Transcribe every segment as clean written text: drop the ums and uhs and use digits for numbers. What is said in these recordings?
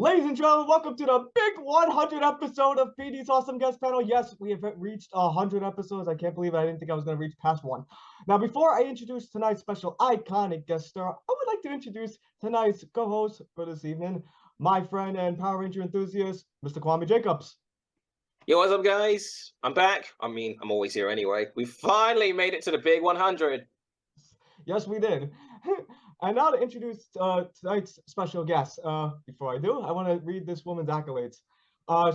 Ladies and gentlemen, welcome to the big 100 episode of Petey's Awesome Guest Panel. Yes, we have reached 100 episodes. I can't believe it. I didn't think I was going to reach past one. Now, before I introduce tonight's special iconic guest star, I would like to introduce tonight's co-host for this evening, my friend and Power Ranger enthusiast, Mr. Kwame Jacobs. Yo, what's up, guys? I'm back. I mean, I'm always here anyway. We finally made it to the big 100. Yes, we did. And now to introduce tonight's special guest. Before I do, I want to read this woman's accolades.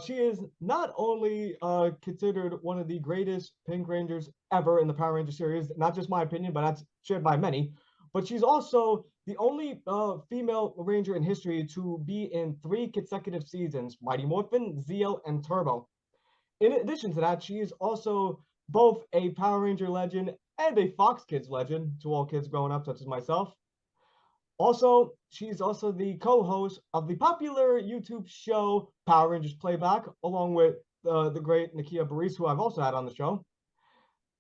She is not only considered one of the greatest Pink Rangers ever in the Power Ranger series, not just my opinion, but that's shared by many, but she's also the only female Ranger in history to be in 3 consecutive seasons, Mighty Morphin, Zeo, and Turbo. In addition to that, she is also both a Power Ranger legend and a Fox Kids legend to all kids growing up, such as myself. Also, she's also the co-host of the popular YouTube show Power Rangers Playback, along with the great Nakia Baris, who I've also had on the show.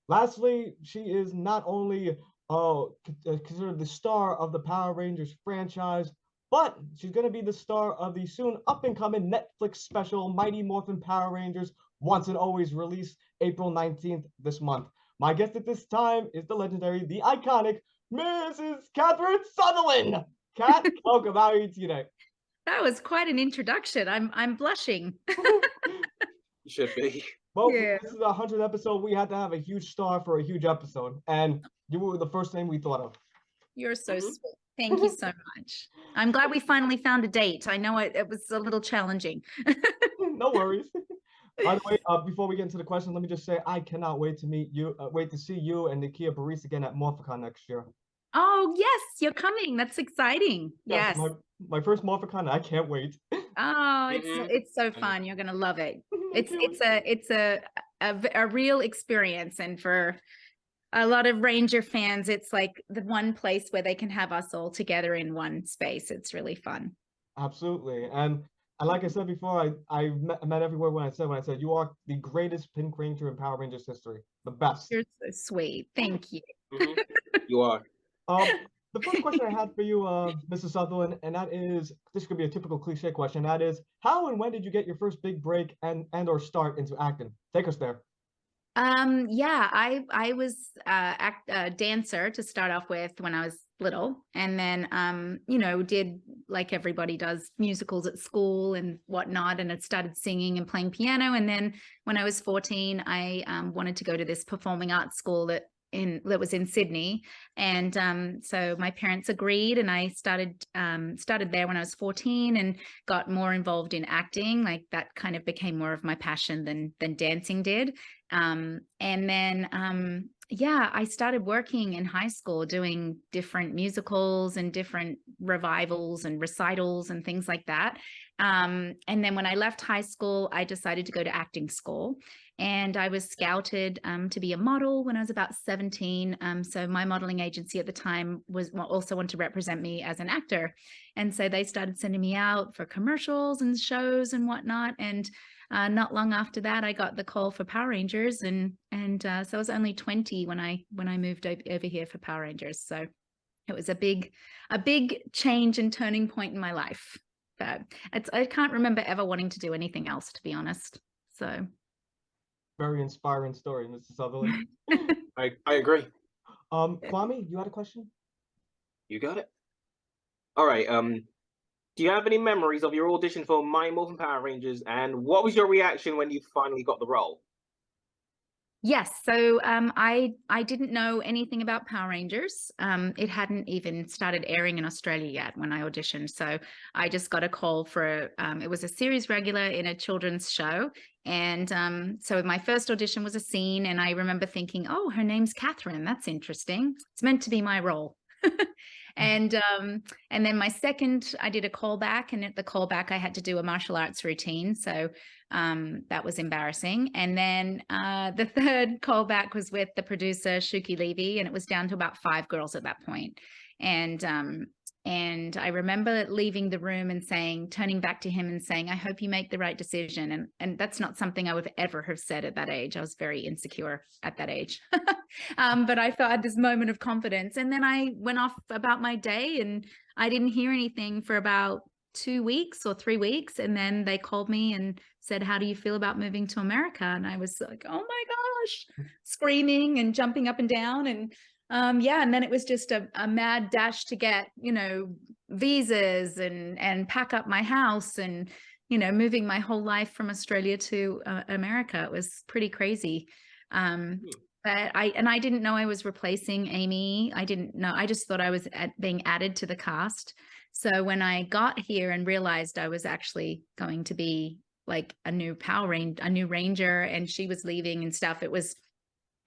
Lastly, she is not only considered the star of the Power Rangers franchise, but she's going to be the star of the soon up-and-coming Netflix special Mighty Morphin Power Rangers Once and Always, released April 19th this month. My guest at this time is the legendary, the iconic Mrs. Catherine Sutherland. Kat, welcome. How are you today? That was quite an introduction. I'm blushing. You should be. Well, yeah. This is a 100th episode. We had to have a huge star for a huge episode, and you were the first name we thought of. You're so sweet. Thank you so much. I'm glad we finally found a date. I know it was a little challenging. No worries. By the way, before we get into the question, let me just say I cannot wait to meet you. Wait to see you and Nakia Baris again at Morphicon next year. Oh yes, you're coming. That's exciting. Yes. My first Morphicon. I can't wait. Oh, it's so fun. You're gonna love it. It's a real experience, and for a lot of Ranger fans, it's like the one place where they can have us all together in one space. It's really fun. Absolutely, and like I said before, I met everywhere when I said you are the greatest Pink Ranger in Power Rangers history, the best. You're so sweet. Thank you. You are. The first question I had for you, Mrs. Sutherland, and that is, this could be a typical cliche question, that is, how and when did you get your first big break and or start into acting? Take us there. Yeah, I was a dancer to start off with when I was little, and then did, like everybody does, musicals at school and whatnot, and had started singing and playing piano. And then when I was 14, I wanted to go to this performing arts school that was in Sydney, and so my parents agreed, and I started there when I was 14 and got more involved in acting. Like that kind of became more of my passion than dancing did. And then I started working in high school doing different musicals and different revivals and recitals and things like that. And then when I left high school, I decided to go to acting school, and I was scouted to be a model when I was about 17. So my modeling agency at the time also wanted to represent me as an actor. And so they started sending me out for commercials and shows and whatnot. And not long after that, I got the call for Power Rangers, and so I was only 20 when I moved over here for Power Rangers. So it was a big change and turning point in my life. But I can't remember ever wanting to do anything else, to be honest. So very inspiring story, Mrs. Sutherland. I agree. Kwame, you had a question? You got it. All right. Do you have any memories of your audition for Mighty Morphin Power Rangers, and what was your reaction when you finally got the role? Yes, so I didn't know anything about Power Rangers. It hadn't even started airing in Australia yet when I auditioned. So I just got a call for it was a series regular in a children's show. And so my first audition was a scene, and I remember thinking, oh, her name's Catherine. That's interesting. It's meant to be my role. And then my second, I did a callback, and at the callback, I had to do a martial arts routine. So that was embarrassing. And then the third callback was with the producer, Shuki Levy, and it was down to about 5 girls at that point. And I remember leaving the room and turning back to him and saying, I hope you make the right decision. And that's not something I would ever have said at that age. I was very insecure at that age. But I felt I had this moment of confidence. And then I went off about my day, and I didn't hear anything for about 2 weeks or 3 weeks, and then they called me and said, "How do you feel about moving to America?" And I was like, "Oh my gosh," screaming and jumping up and down. And yeah, and then it was just a mad dash to get, you know, visas and pack up my house and, you know, moving my whole life from Australia to America. It was pretty crazy. But I didn't know I was replacing Amy. I didn't know. I just thought I was being added to the cast. So when I got here and realized I was actually going to be like a new ranger, and she was leaving and stuff, it was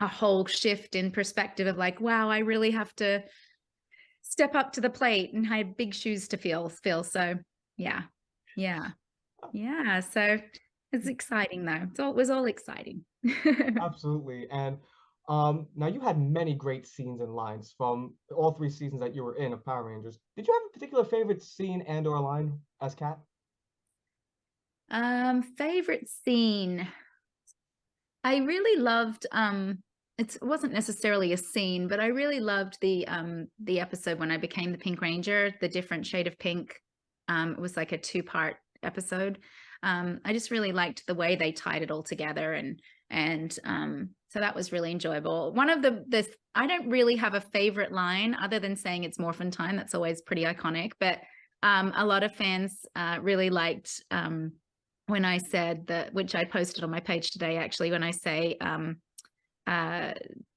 a whole shift in perspective of like, wow, I really have to step up to the plate, and I had big shoes to fill. So yeah. So it's exciting though. It was all exciting. Absolutely. And now you had many great scenes and lines from all 3 seasons that you were in of Power Rangers. Did you have a particular favorite scene and or line as Kat? Favorite scene. I really loved it wasn't necessarily a scene, but I really loved the episode when I became the Pink Ranger, the different shade of pink. It was like a 2-part episode. I just really liked the way they tied it all together, and so that was really enjoyable. One of the I don't really have a favorite line other than saying it's morphin time. That's always pretty iconic, but a lot of fans really liked when I said that, which I posted on my page today, actually, when I say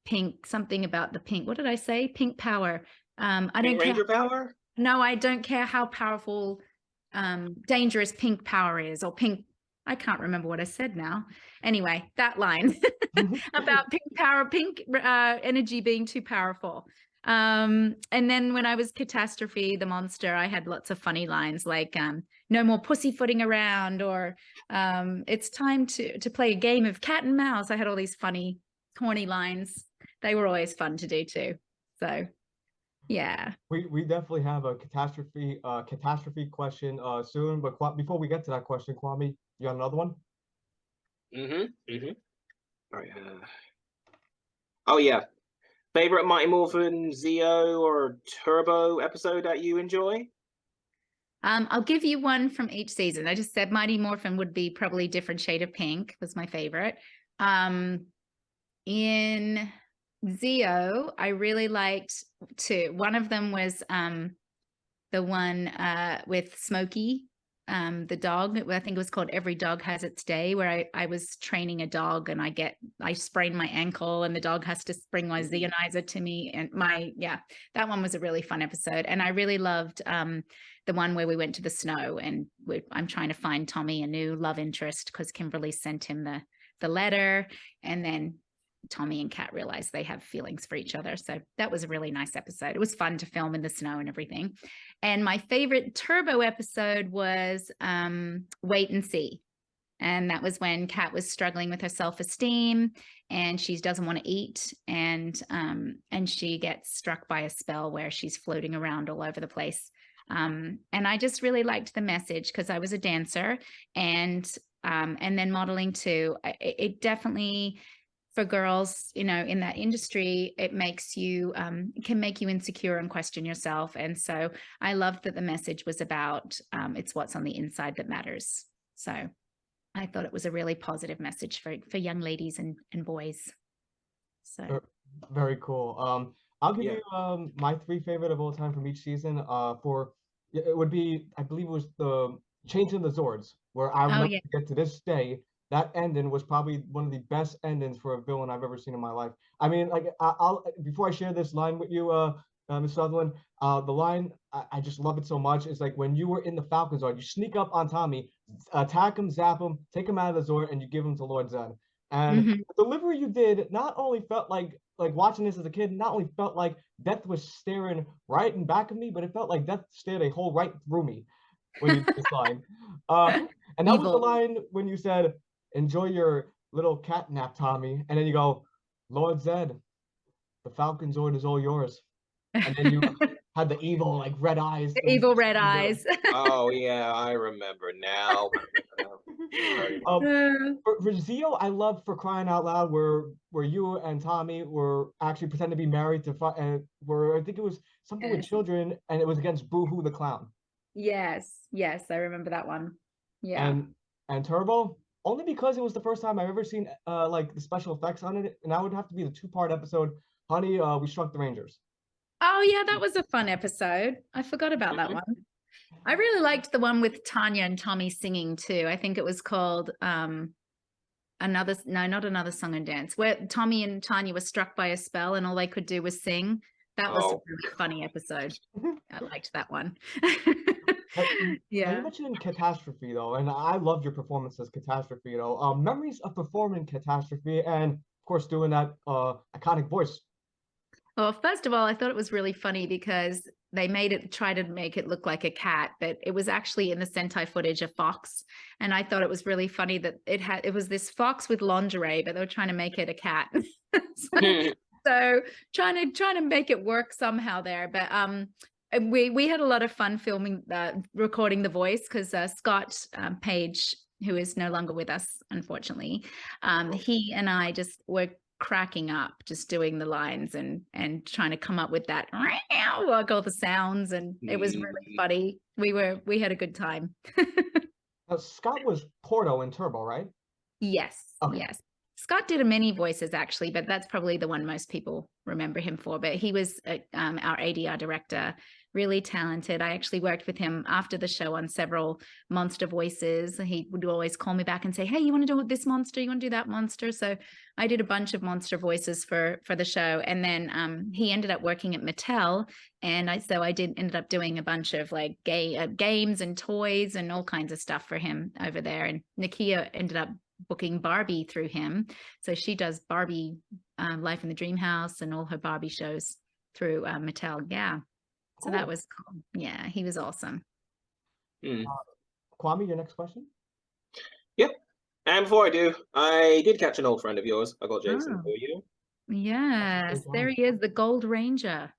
pink, something about the pink. What did I say? Pink power. I don't care. Ranger power? No, I don't care how powerful, dangerous pink power is, or pink. I can't remember what I said now. Anyway, that line about pink power, pink energy being too powerful. And then when I was Catastrophe, the monster, I had lots of funny lines like no more pussyfooting around, or it's time to play a game of cat and mouse. I had all these funny, corny lines. They were always fun to do too. So yeah. We definitely have a catastrophe question soon, but before we get to that question, Kwame, you got another one? All right. Oh yeah. Favorite Mighty Morphin Zeo or Turbo episode that you enjoy? I'll give you one from each season. I just said Mighty Morphin would be probably different shade of pink, was my favorite. In Zeo, I really liked 2. One of them was the one with Smokey, the dog. I think it was called Every Dog Has Its Day, where I was training a dog, and I sprained my ankle, and the dog has to bring my Zeonizer to me. And that one was a really fun episode. And I really loved the one where we went to the snow, and I'm trying to find Tommy a new love interest because Kimberly sent him the letter, and then Tommy and Kat realized they have feelings for each other. So that was a really nice episode. It was fun to film in the snow and everything. And my favorite Turbo episode was Wait and See. And that was when Kat was struggling with her self-esteem, and she doesn't want to eat, and she gets struck by a spell where she's floating around all over the place. And I just really liked the message because I was a dancer, and then modeling too. It definitely, for girls, you know, in that industry, it makes you can make you insecure and question yourself. And so I loved that the message was about it's what's on the inside that matters. So I thought it was a really positive message for young ladies and boys. So very cool. I'll give you my 3 favorite of all time from each season. It would be, I believe it was the Changing the Zords, where I will get to this day. That ending was probably one of the best endings for a villain I've ever seen in my life. I mean, like, I'll before I share this line with you, Ms. Sutherland, the line, I just love it so much. It's like when you were in the Falcon Zord, you sneak up on Tommy, attack him, zap him, take him out of the Zord, and you give him to Lord Zed. And the delivery you did not only felt like watching this as a kid, not only felt like death was staring right in back of me, but it felt like death stared a hole right through me when you did this line. And that was the line when you said, "Enjoy your little cat nap, Tommy." And then you go, "Lord Zed, the Falcon Zord is all yours." And then you had the evil, like, red eyes. The evil red eyes. Oh, yeah, I remember now. For Zeo, I love For Crying Out Loud, where you and Tommy were actually pretending to be married to fight, where I think it was something with children, and it was against Boo Hoo the Clown. Yes, yes, I remember that one. Yeah. And Turbo, only because it was the first time I've ever seen like the special effects on it, and that would have to be the two-part episode, Honey, We Shrunk the Rangers. Oh yeah, that was a fun episode. I forgot about that one. I really liked the one with Tanya and Tommy singing too. I think it was called not Another Song and Dance, where Tommy and Tanya were struck by a spell and all they could do was sing. That was a really funny episode. I liked that one. Now Yeah. you mentioned Catastrophe though, and I loved your performance as Catastrophe though. Memories of performing Catastrophe and of course doing that iconic voice. Well, first of all, I thought it was really funny because they try to make it look like a cat, but it was actually in the Sentai footage a fox. And I thought it was really funny that it was this fox with lingerie, but they were trying to make it a cat. So trying to make it work somehow there. But we had a lot of fun filming recording the voice because Scott Page, who is no longer with us, unfortunately, he and I just were cracking up just doing the lines and trying to come up with that like all the sounds, and it was really funny. We had a good time. Scott was Porto in Turbo, right? Yes. Okay. Yes. Scott did many voices actually, but that's probably the one most people remember him for. But he was our ADR director, really talented. I actually worked with him after the show on several monster voices. He would always call me back and say, hey, you want to do this monster? You want to do that monster? So I did a bunch of monster voices for the show. And then he ended up working at Mattel. And I ended up doing a bunch of like games and toys and all kinds of stuff for him over there. And Nakia ended up booking Barbie through him. So she does Barbie Life in the Dream House and all her Barbie shows through Mattel. Yeah. So that was cool. Yeah, he was awesome. Kwame, your next question? Yep. And before I do, I did catch an old friend of yours. I got Jason for you. Yes, there he is, the Gold Ranger.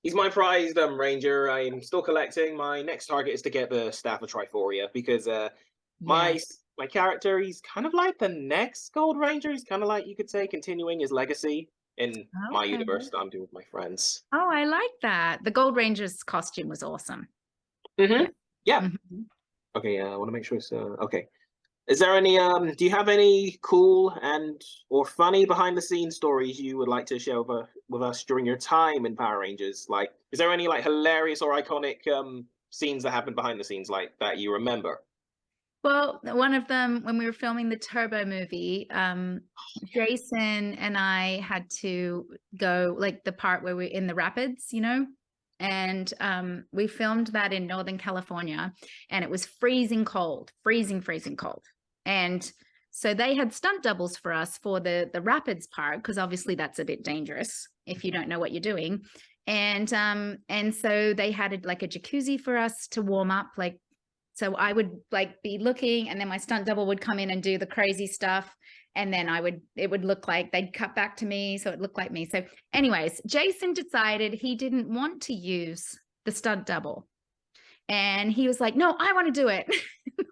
He's my prized ranger. I'm still collecting. My next target is to get the Staff of Triforia because my character, he's kind of like the next Gold Ranger. He's kind of like, you could say, continuing his legacy in my universe that I'm doing with my friends. Oh, I like that. The Gold Ranger's costume was awesome. Yeah. Okay, I want to make sure it's okay. Is there any do you have any cool or funny behind the scenes stories you would like to share with us during your time in Power Rangers? Like, is there any like hilarious or iconic scenes that happened behind the scenes like that you remember? Well, one of them, when we were filming the Turbo movie, Jason and I had to go like the part where we're in the rapids, and we filmed that in Northern California, and it was freezing cold. And so they had stunt doubles for us for the rapids part, because obviously that's a bit dangerous if you don't know what you're doing. And so they had like a jacuzzi for us to warm up, like. So I would like be looking, and then my stunt double would come in and do the crazy stuff. And then it would look like they'd cut back to me. So it looked like me. So anyways, Jason decided he didn't want to use the stunt double. And he was like, no, I want to do it.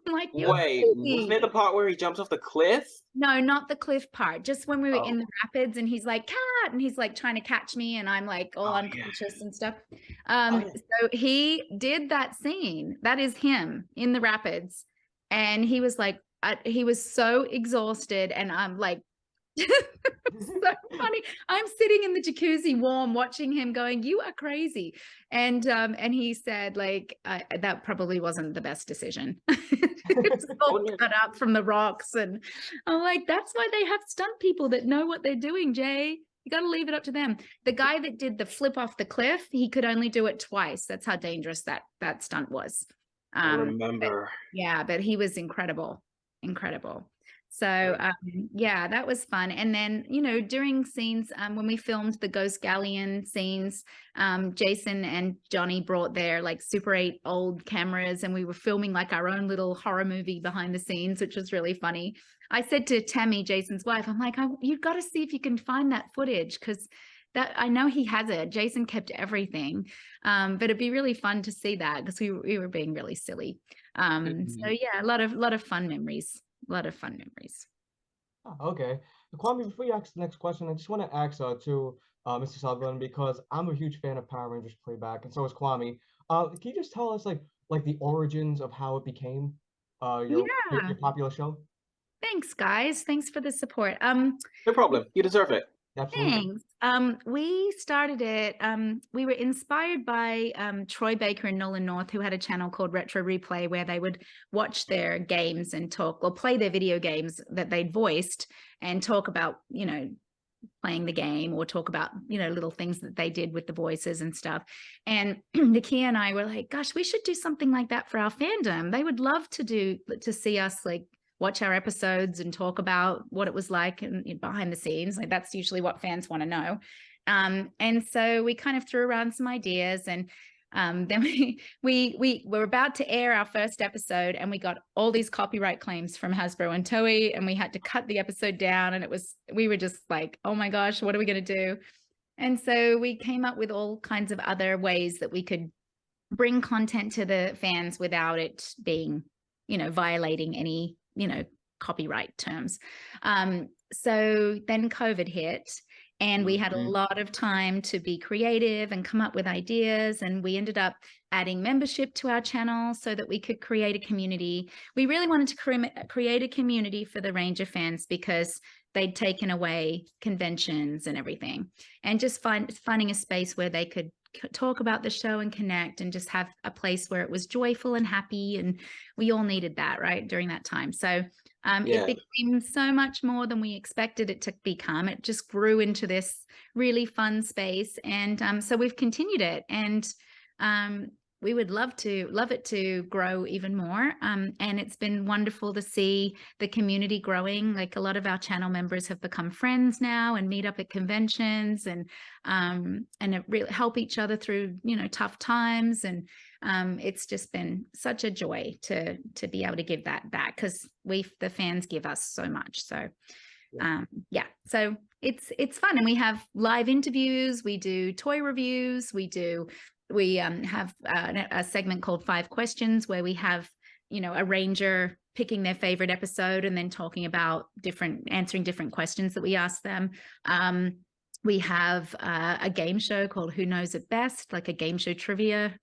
I'm like, wait, wasn't it the part where he jumps off the cliff? No, not the cliff part. Just when we were in the rapids and he's like, cat, and he's like trying to catch me and I'm like all unconscious and stuff. So he did that scene. That is him in the rapids. And he was like, he was so exhausted, and I'm like, so funny. I'm sitting in the jacuzzi warm watching him going, you are crazy. And he said like, that probably wasn't the best decision. It's all cut up from the rocks. And I'm like, that's why they have stunt people that know what they're doing, Jay. You got to leave it up to them. The guy that did the flip off the cliff, he could only do it twice. That's how dangerous that stunt was. I remember. But he was incredible. So yeah, that was fun. And then, during scenes, when we filmed the Ghost Galleon scenes, Jason and Johnny brought their like Super 8 old cameras, and we were filming like our own little horror movie behind the scenes, which was really funny. I said to Tammy, Jason's wife, I'm like, you've got to see if you can find that footage, because that I know he has it. Jason kept everything, but it'd be really fun to see that, because we were being really silly. So yeah, a lot of fun memories. Okay. Kwame, before you ask the next question, I just want to ask to Mr. Sutherland, because I'm a huge fan of Power Rangers playback, and so is Kwame. Can you just tell us, like, like the origins of how it became your popular show? Thanks, guys. Thanks for the support. No problem. You deserve it. Absolutely. Thanks. We started it. We were inspired by Troy Baker and Nolan North, who had a channel called Retro Replay, where they would watch their games and talk, or play their video games that they'd voiced and talk about, you know, playing the game, or talk about, you know, little things that they did with the voices and stuff. And Nakia and I were like, gosh, we should do something like that for our fandom. They would love to see us like watch our episodes and talk about what it was like and behind the scenes. Like that's usually what fans want to know. And so we kind of threw around some ideas, and then we were about to air our first episode, and we got all these copyright claims from Hasbro and Toei, and we had to cut the episode down, and we were just like, oh my gosh, what are we going to do? And so we came up with all kinds of other ways that we could bring content to the fans without it being, you know, violating any, you know, copyright terms. So then COVID hit, and we had a lot of time to be creative and come up with ideas. And we ended up adding membership to our channel so that we could create a community. We really wanted to create a community for the Ranger fans, because they'd taken away conventions and everything, and just finding a space where they could talk about the show and connect, and just have a place where it was joyful and happy. And we all needed that, right, during that time. So it became so much more than we expected it to become. It just grew into this really fun space. And so we've continued it, and we would love it to grow even more. And it's been wonderful to see the community growing. Like a lot of our channel members have become friends now and meet up at conventions, and it really help each other through, you know, tough times. And it's just been such a joy to be able to give that back, because the fans give us so much. So so it's fun. And we have live interviews, we do toy reviews, we have a segment called 5 Questions, where we have, you know, a ranger picking their favorite episode and then talking about answering different questions that we ask them. We have a game show called Who Knows It Best, like a game show trivia.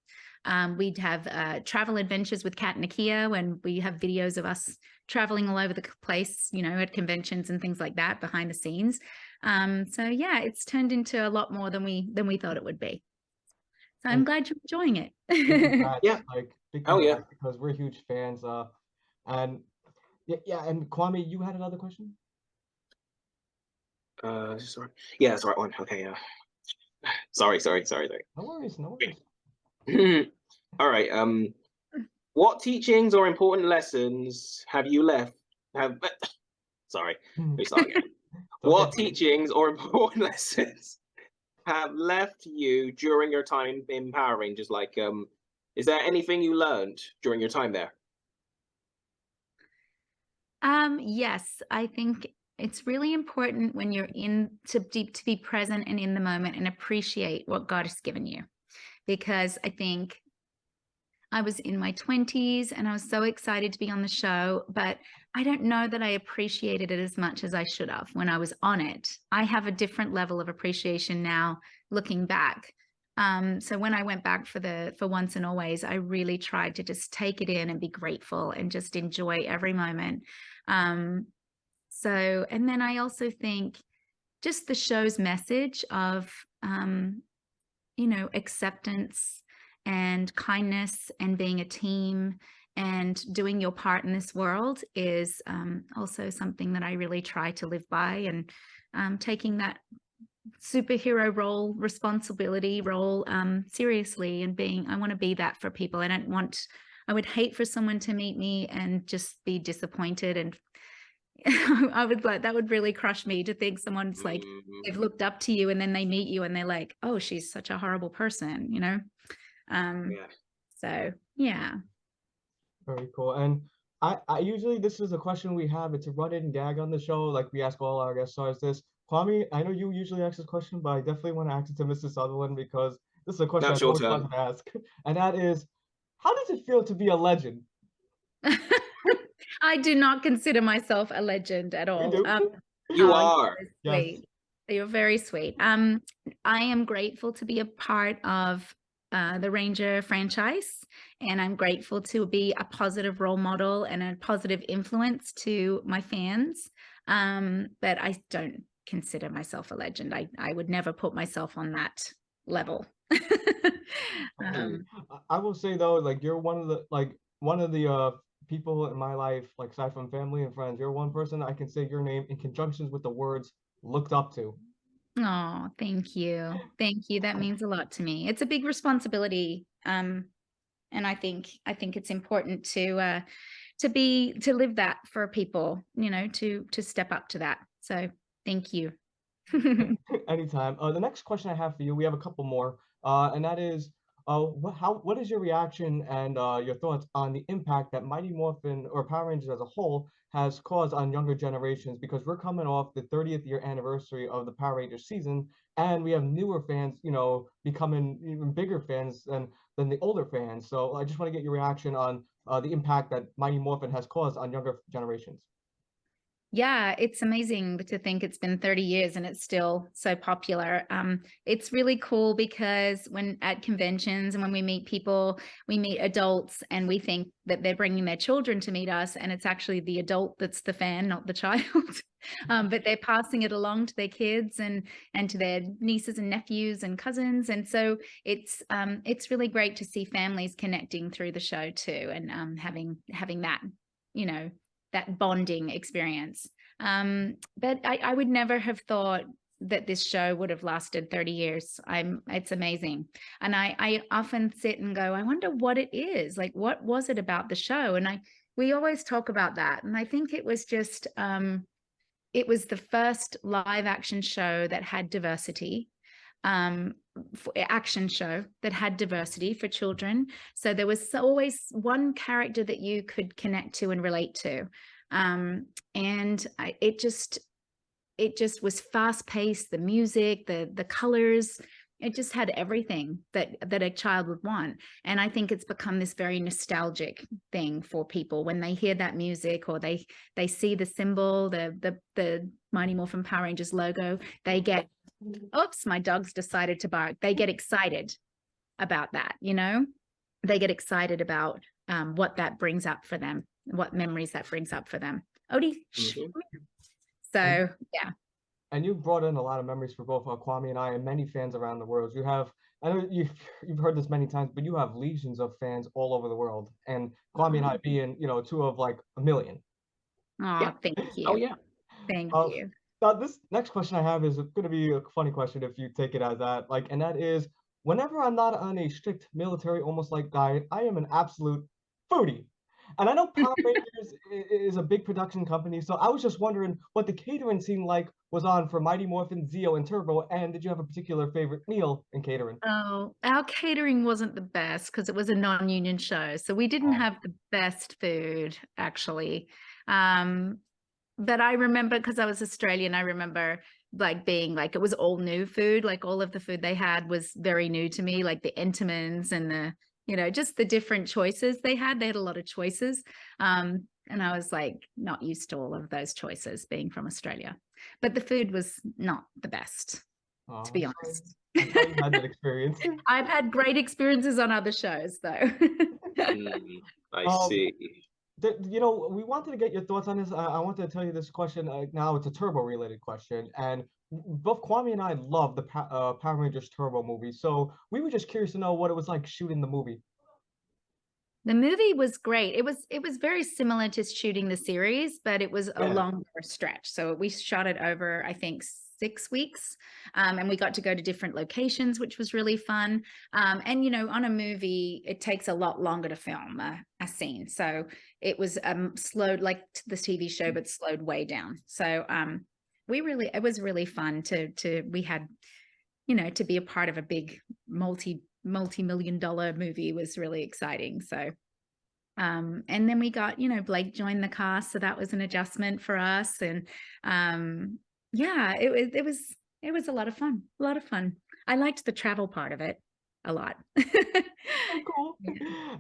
We'd have travel adventures with Kat and Nakia, when we have videos of us traveling all over the place, you know, at conventions and things like that behind the scenes. So yeah, it's turned into a lot more than we thought it would be. So I'm glad you're enjoying it. Yeah. Like, Yeah. because we're huge fans. And and Kwame, you had another question? Sorry. Yeah, that's the right one. Okay. Sorry. No worries. All right. What teachings or important lessons have you left? Sorry. Let me start again. What teachings or important lessons have left you during your time in Power Rangers? Like, is there anything you learned during your time there? Yes, I think it's really important when you're to be present and in the moment and appreciate what God has given you. Because I think I was in my 20s and I was so excited to be on the show, but I don't know that I appreciated it as much as I should have when I was on it. I have a different level of appreciation now looking back. So when I went back for Once and Always, I really tried to just take it in and be grateful and just enjoy every moment. And then I also think just the show's message of, you know, acceptance and kindness and being a team and doing your part in this world is also something that I really try to live by, and taking that superhero responsibility role seriously, and I want to be that for people. I would hate for someone to meet me and just be disappointed, and that would really crush me, to think someone's like, they've looked up to you and then they meet you and they're like, oh, she's such a horrible person, you know? So yeah. Very cool. And I usually, this is a question we have. It's a run-in gag on the show. Like, we ask all our guest stars this. Kwame, I know you usually ask this question, but I definitely want to ask it to Mr. Sutherland, because this is a question I've always wanted to ask. And that is, how does it feel to be a legend? I do not consider myself a legend at all. You are. Sweet. Yes. You're very sweet. I am grateful to be a part of the Ranger franchise, and I'm grateful to be a positive role model and a positive influence to my fans. But I don't consider myself a legend. I would never put myself on that level. I will say though, like you're one of the people in my life, like aside from family and friends, you're one person I can say your name in conjunctions with the words looked up to. Oh, thank you. Thank you. That means a lot to me. It's a big responsibility. And I think it's important to live that for people, you know, to step up to that. So thank you. Anytime. The next question I have for you, we have a couple more, and that is, what is your reaction and your thoughts on the impact that Mighty Morphin or Power Rangers as a whole has caused on younger generations? Because we're coming off the 30th year anniversary of the Power Rangers season, and we have newer fans, you know, becoming even bigger fans than the older fans. So I just want to get your reaction on the impact that Mighty Morphin has caused on younger generations. Yeah, it's amazing to think it's been 30 years and it's still so popular. It's really cool because when at conventions and when we meet people, we meet adults and we think that they're bringing their children to meet us, and it's actually the adult that's the fan, not the child. But they're passing it along to their kids and to their nieces and nephews and cousins, and so it's really great to see families connecting through the show too, and having that, you know, that bonding experience. But I would never have thought that this show would have lasted 30 years. It's amazing. And I often sit and go, I wonder what it is. Like, what was it about the show? And we always talk about that. And I think it was just, it was the first live action show that had diversity. Action show that had diversity for children, so there was always one character that you could connect to and relate to, and it just was fast paced. The music, the colors, it just had everything that a child would want. And I think it's become this very nostalgic thing for people when they hear that music or they see the symbol, the Mighty Morphin Power Rangers logo. They get, oops, my dog's decided to bark. They get excited about that, you know? They get excited about what that brings up for them, what memories that brings up for them. Odie, so yeah. And you brought in a lot of memories for both Kwame and I and many fans around the world. You have, I know you've heard this many times, but you have legions of fans all over the world. And Kwame and I being, you know, two of like a million. Oh, Yeah. thank you. Oh yeah. Thank you. Now, this next question I have is going to be a funny question if you take it as that. Like, and that is, whenever I'm not on a strict military, almost like diet, I am an absolute foodie. And I know Power Rangers is a big production company, so I was just wondering what the catering scene like was on for Mighty Morphin, Zeo, and Turbo, and did you have a particular favorite meal in catering? Oh, our catering wasn't the best because it was a non-union show, so we didn't have the best food actually. But I remember, because I was Australian, I remember like being like, it was all new food. Like all of the food they had was very new to me, like the Entenmann's and the, you know, just the different choices they had. They had a lot of choices. And I was like, not used to all of those choices being from Australia. But the food was not the best, to be honest. I'm sorry you had that experience. I've had great experiences on other shows, though. I see. You know, we wanted to get your thoughts on this. I wanted to tell you this question. Now it's a Turbo related question, and both Kwame and I love the Power Rangers Turbo movie. So we were just curious to know what it was like shooting the movie. The movie was great. It was very similar to shooting the series, but it was a longer stretch. So we shot it over, I think, 6 weeks, and we got to go to different locations, which was really fun. And you know, on a movie, it takes a lot longer to film a scene, so it was slowed like the TV show, but slowed way down. So it was really fun we had, you know, to be a part of a big multi-million-dollar movie was really exciting. So and then we got, you know, Blake joined the cast, so that was an adjustment for us. And yeah, it was a lot of fun. I liked the travel part of it a lot. Oh, cool.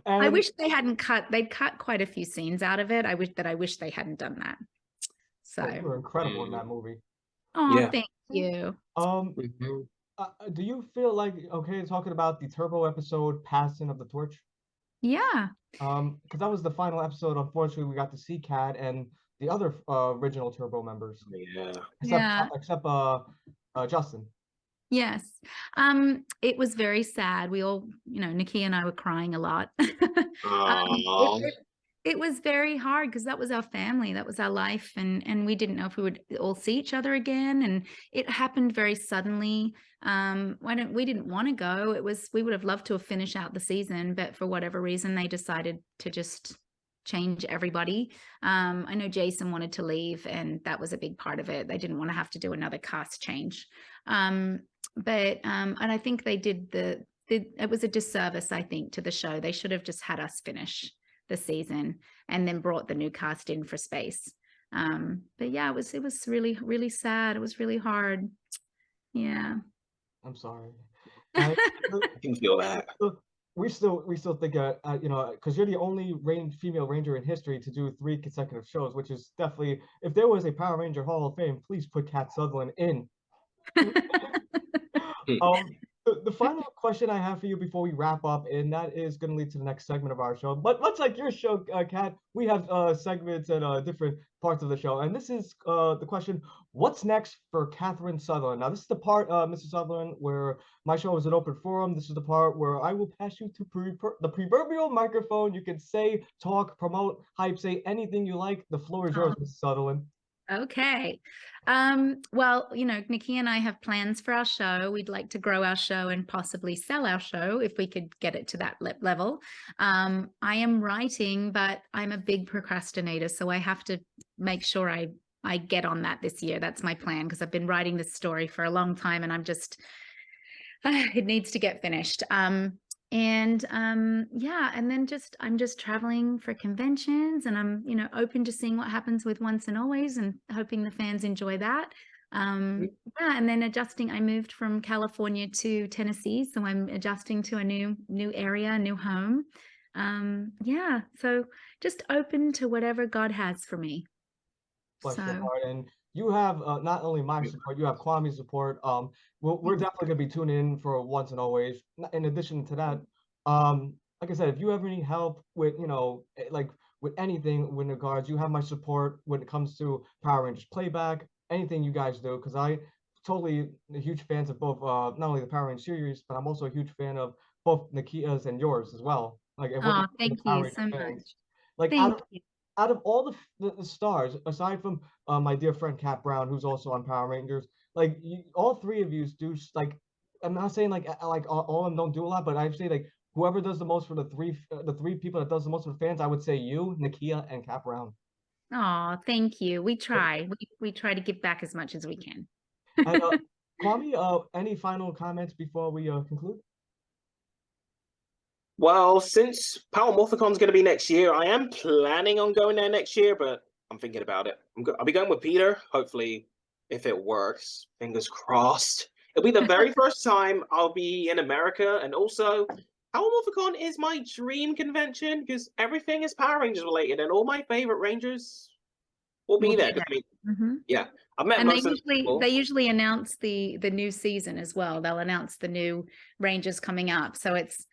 And I wish they'd cut quite a few scenes out of it. I wish they hadn't done that. So you were incredible in that movie. oh, Yeah. thank you. Do you feel like okay talking about the Turbo episode, Passing of the Torch? Yeah. Because that was the final episode. Unfortunately, we got to see Cat and the other original Turbo members, Yeah. Yeah. except Justin. Yes. It was very sad. We all, Nikki and I were crying a lot. Aww. It was very hard because that was our family, that was our life, and we didn't know if we would all see each other again. And it happened very suddenly. We didn't want to go. We would have loved to have finished out the season, but for whatever reason, they decided to just change everybody. I know Jason wanted to leave, and that was a big part of it. They didn't want to have to do another cast change. And I think they did it was a disservice, I think, to the show. They should have just had us finish the season and then brought the new cast in for space. But yeah, it was really, really sad. It was really hard. Yeah. I'm sorry. I can feel that. We still think because you're the only female ranger in history to do 3 consecutive shows, which is definitely, if there was a Power Ranger Hall of Fame, please put Kat Sutherland in. The final question I have for you before we wrap up, and that is going to lead to the next segment of our show. But much like your show, Kat, we have segments and different parts of the show. And this is the question: what's next for Catherine Sutherland? Now, this is the part, Mr. Sutherland, where my show is an open forum. This is the part where I will pass you to the proverbial microphone. You can say, talk, promote, hype, say anything you like. The floor is yours, Mr. Sutherland. Okay. Well, Nikki and I have plans for our show. We'd like to grow our show and possibly sell our show if we could get it to that level. I am writing, but I'm a big procrastinator, so I have to make sure I get on that this year. That's my plan, because I've been writing this story for a long time, and it needs to get finished. Yeah, and then I'm just traveling for conventions, and I'm open to seeing what happens with Once and Always, and hoping the fans enjoy that. Yeah, and then adjusting. I moved from California to Tennessee, so I'm adjusting to a new area, new home. Yeah, so just open to whatever God has for me. Bless your heart. And you have not only my support, you have Kwame's support. We're definitely gonna be tuning in for Once and Always. In addition to that, like I said, if you ever need help with like with anything with regards, you have my support when it comes to Power Rangers playback, anything you guys do, because I totally huge fans of both not only the Power Rangers series, but I'm also a huge fan of both Nikita's and yours as well. Like, thank you so much. Like, out of all the stars, aside from my dear friend Kat Brown, who's also on Power Rangers, like all 3 of you do like. I'm not saying like all of them don't do a lot, but I'd say like whoever does the most for the 3 people that does the most for the fans, I would say you, Nakia, and Kat Brown. Oh, thank you. We try. We try to give back as much as we can. And Kwame, any final comments before we conclude? Well, since Power Morphicon's going to be next year, I am planning on going there next year, but I'm thinking about it. I'll be going with Peter, hopefully, if it works. Fingers crossed. It'll be the very first time I'll be in America, and also, Power Morphicon is my dream convention because everything is Power Rangers related, and all my favorite Rangers will be there. Yeah, I've met most of them. They usually announce the new season as well. They'll announce the new Rangers coming up, so it's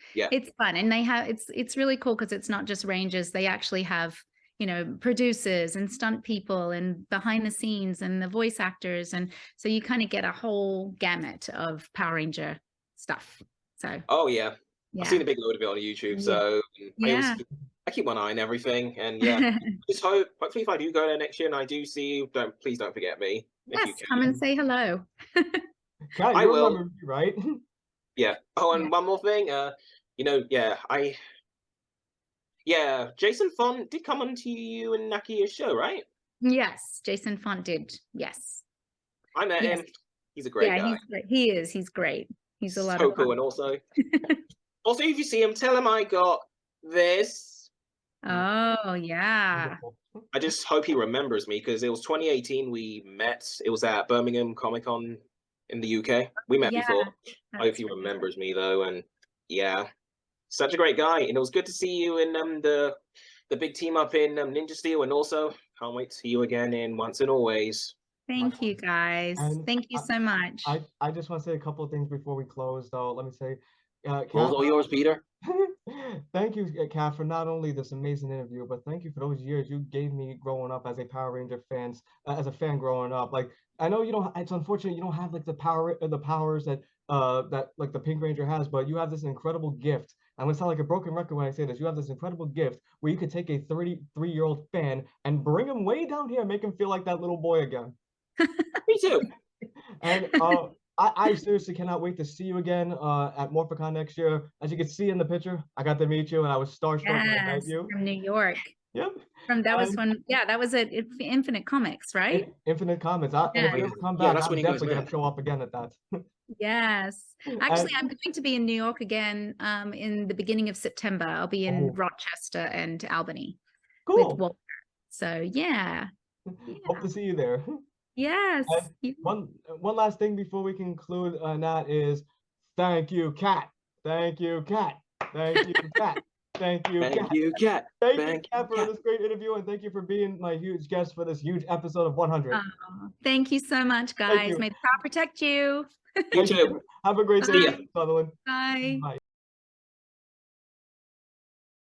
fun, and they have it's really cool because it's not just Rangers. They actually have producers and stunt people and behind the scenes and the voice actors, and so you kind of get a whole gamut of Power Ranger stuff. So I've seen a big load of it on YouTube, so I keep one eye on everything, and just hopefully if I do go there next year and I do see you, please don't forget me. Yes, come and say hello. Kat, I will. Remember me, right? Yeah. Oh, and one more thing, Jason Font did come onto you and Nakia's show, right? Yes, Jason Font did. Yes. I met him. He's a great guy. He's great. He is. He's great. He's a lot of fun. Cool, and also if you see him, tell him I got this. Oh, yeah. I just hope he remembers me because it was 2018 we met. It was at Birmingham Comic Con in the UK. We met before. I hope he remembers me though, and such a great guy. And it was good to see you in the big team up in Ninja Steel, and also can't wait to see you again in Once and Always. Thank you, guys. And Thank you so much. I just want to say a couple of things before we close, though. Let me say, All's Kat, all yours, Peter. thank you, Kat, for not only this amazing interview, but thank you for those years you gave me growing up as a Power Ranger as a fan growing up. Like, I know you don't. It's unfortunate you don't have like the powers that like the Pink Ranger has, but you have this incredible gift. I'm gonna sound like a broken record when I say this. You have this incredible gift where you could take a 33-year-old fan and bring him way down here, and make him feel like that little boy again. Me too. And I seriously cannot wait to see you again at Morphicon next year. As you can see in the picture, I got to meet you, and I was starstruck when I met Yes, you. from New York. Yep. That was And when, yeah, that was at Infinite Comics, right? Infinite Comments. And if Yeah. you ever come Yeah, back, that's I'm when you guys definitely gonna met. show up again at that. Yes. And- Actually, I'm going to be in New York again in the beginning of September. I'll be in Oh. Rochester and Albany Cool. with Walter. So yeah. Hope to see you there. Yes. And one last thing before we conclude, and that is, thank you, Kat. Thank you, Kat. Thank you, Kat. Thank you, Thank Kat. you, Kat. Thank you, Thank Kat, for Kat. this great interview, and thank you for being my huge guest for this huge episode of 100. Oh, thank you so much, guys. you. May the power protect you. You too. Have a great See day, ya. Sutherland. Bye. Bye.